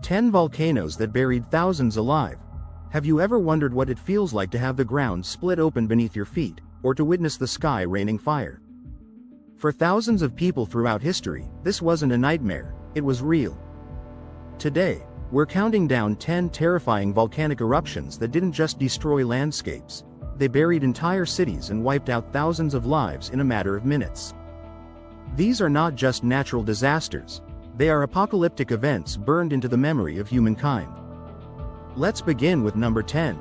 10 volcanoes that buried thousands alive. Have you ever wondered what it feels like to have the ground split open beneath your feet, or to witness the sky raining fire? For thousands of people throughout history, this wasn't a nightmare, it was real. Today, we're counting down 10 terrifying volcanic eruptions that didn't just destroy landscapes, they buried entire cities and wiped out thousands of lives in a matter of minutes. These are not just natural disasters, they are apocalyptic events burned into the memory of humankind. Let's begin with number 10.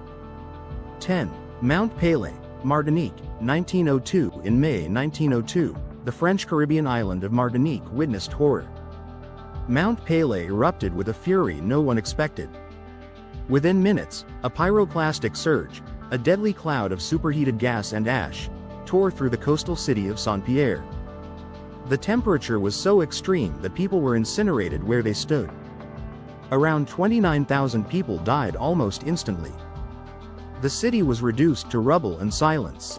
10. Mount Pelée, Martinique, 1902. In May 1902, the French Caribbean island of Martinique witnessed horror. Mount Pelée erupted with a fury no one expected. Within minutes, a pyroclastic surge, a deadly cloud of superheated gas and ash, tore through the coastal city of Saint-Pierre. The temperature was so extreme that people were incinerated where they stood. Around 29,000 people died almost instantly. The city was reduced to rubble and silence.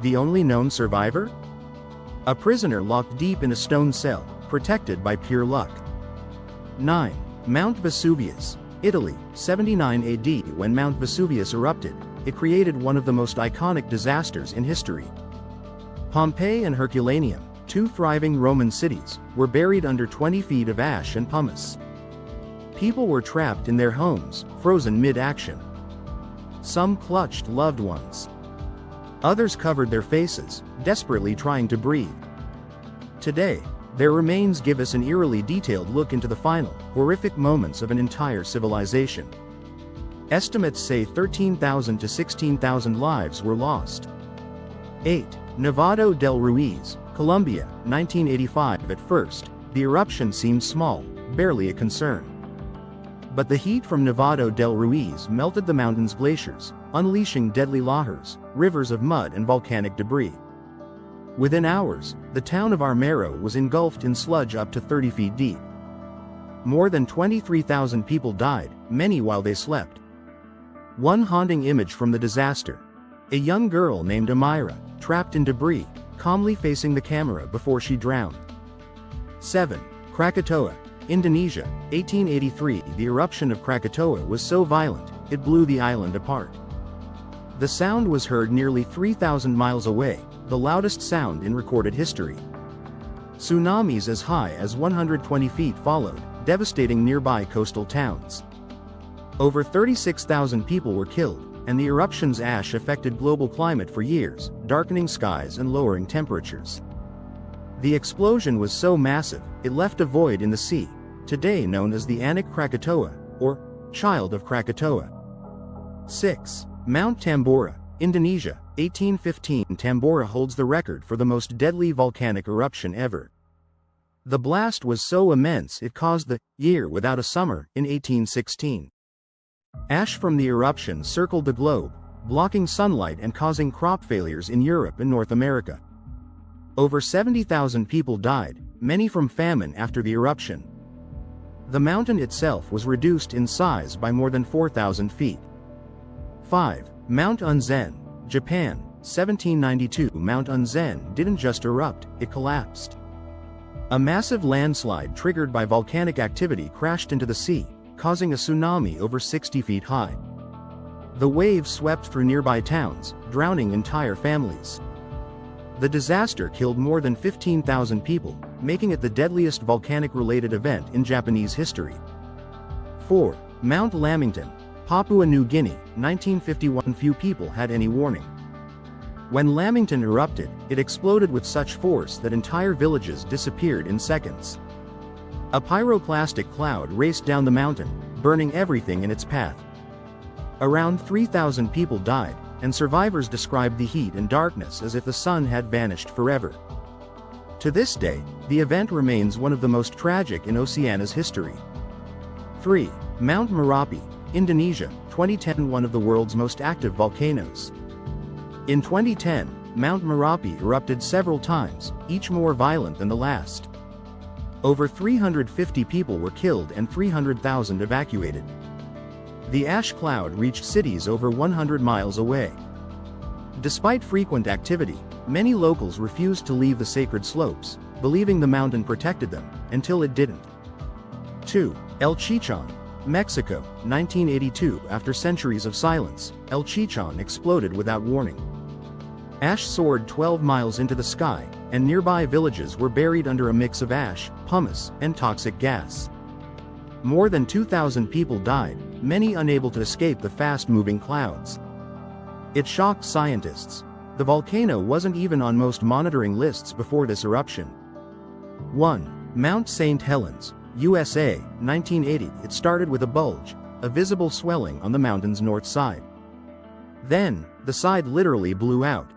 The only known survivor? A prisoner locked deep in a stone cell, protected by pure luck. 9. Mount Vesuvius, Italy, 79 AD. When Mount Vesuvius erupted, it created one of the most iconic disasters in history. Pompeii and Herculaneum, two thriving Roman cities, were buried under 20 feet of ash and pumice. People were trapped in their homes, frozen mid-action. Some clutched loved ones. Others covered their faces, desperately trying to breathe. Today, their remains give us an eerily detailed look into the final, horrific moments of an entire civilization. Estimates say 13,000 to 16,000 lives were lost. 8. Nevado del Ruiz, Colombia, 1985. At first, the eruption seemed small, barely a concern. But the heat from Nevado del Ruiz melted the mountain's glaciers, unleashing deadly lahars, rivers of mud and volcanic debris. Within hours, the town of Armero was engulfed in sludge up to 30 feet deep. More than 23,000 people died, many while they slept. One haunting image from the disaster: a young girl named Amira, trapped in debris, calmly facing the camera before she drowned. 7. Krakatoa, Indonesia, 1883. The eruption of Krakatoa was so violent, it blew the island apart. The sound was heard nearly 3,000 miles away, the loudest sound in recorded history. Tsunamis as high as 120 feet followed, devastating nearby coastal towns. Over 36,000 people were killed, and the eruption's ash affected global climate for years, darkening skies and lowering temperatures. The explosion was so massive, it left a void in the sea, today known as the Anak Krakatoa, or Child of Krakatoa. 6. Mount Tambora, Indonesia, 1815. Tambora holds the record for the most deadly volcanic eruption ever. The blast was so immense it caused the year without a summer in 1816. Ash from the eruption circled the globe, blocking sunlight and causing crop failures in Europe and North America. Over 70,000 people died, many from famine after the eruption. The mountain itself was reduced in size by more than 4,000 feet. 5. Mount Unzen, Japan, 1792. Mount Unzen didn't just erupt, it collapsed. A massive landslide triggered by volcanic activity crashed into the sea, causing a tsunami over 60 feet high. The waves swept through nearby towns, drowning entire families. The disaster killed more than 15,000 people, making it the deadliest volcanic-related event in Japanese history. 4. Mount Lamington, Papua New Guinea, 1951. Few people had any warning. When Lamington erupted, it exploded with such force that entire villages disappeared in seconds. A pyroclastic cloud raced down the mountain, burning everything in its path. Around 3,000 people died, and survivors described the heat and darkness as if the sun had vanished forever. To this day, the event remains one of the most tragic in Oceania's history. 3. Mount Merapi, Indonesia, 2010. One of the world's most active volcanoes. In 2010, Mount Merapi erupted several times, each more violent than the last. Over 350 people were killed and 300,000 evacuated. The ash cloud reached cities over 100 miles away. Despite frequent activity, many locals refused to leave the sacred slopes, believing the mountain protected them, until it didn't. 2. El Chichon, Mexico, 1982. After centuries of silence, El Chichon exploded without warning. Ash soared 12 miles into the sky, and nearby villages were buried under a mix of ash, pumice, and toxic gas. More than 2,000 people died, many unable to escape the fast-moving clouds. It shocked scientists. The volcano wasn't even on most monitoring lists before this eruption. 1. Mount St. Helens, USA, 1980. It started with a bulge, a visible swelling on the mountain's north side. Then, the side literally blew out.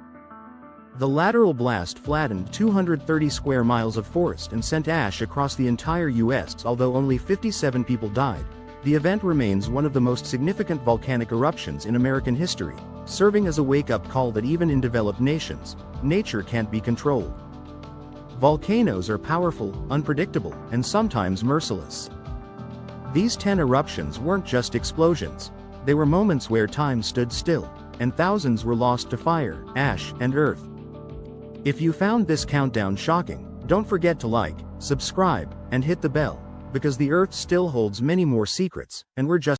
The lateral blast flattened 230 square miles of forest and sent ash across the entire US. Although only 57 people died, the event remains one of the most significant volcanic eruptions in American history, serving as a wake-up call that even in developed nations, nature can't be controlled. Volcanoes are powerful, unpredictable, and sometimes merciless. These 10 eruptions weren't just explosions. They were moments where time stood still, and thousands were lost to fire, ash, and earth. If you found this countdown shocking, don't forget to like, subscribe, and hit the bell, because the Earth still holds many more secrets, and we're just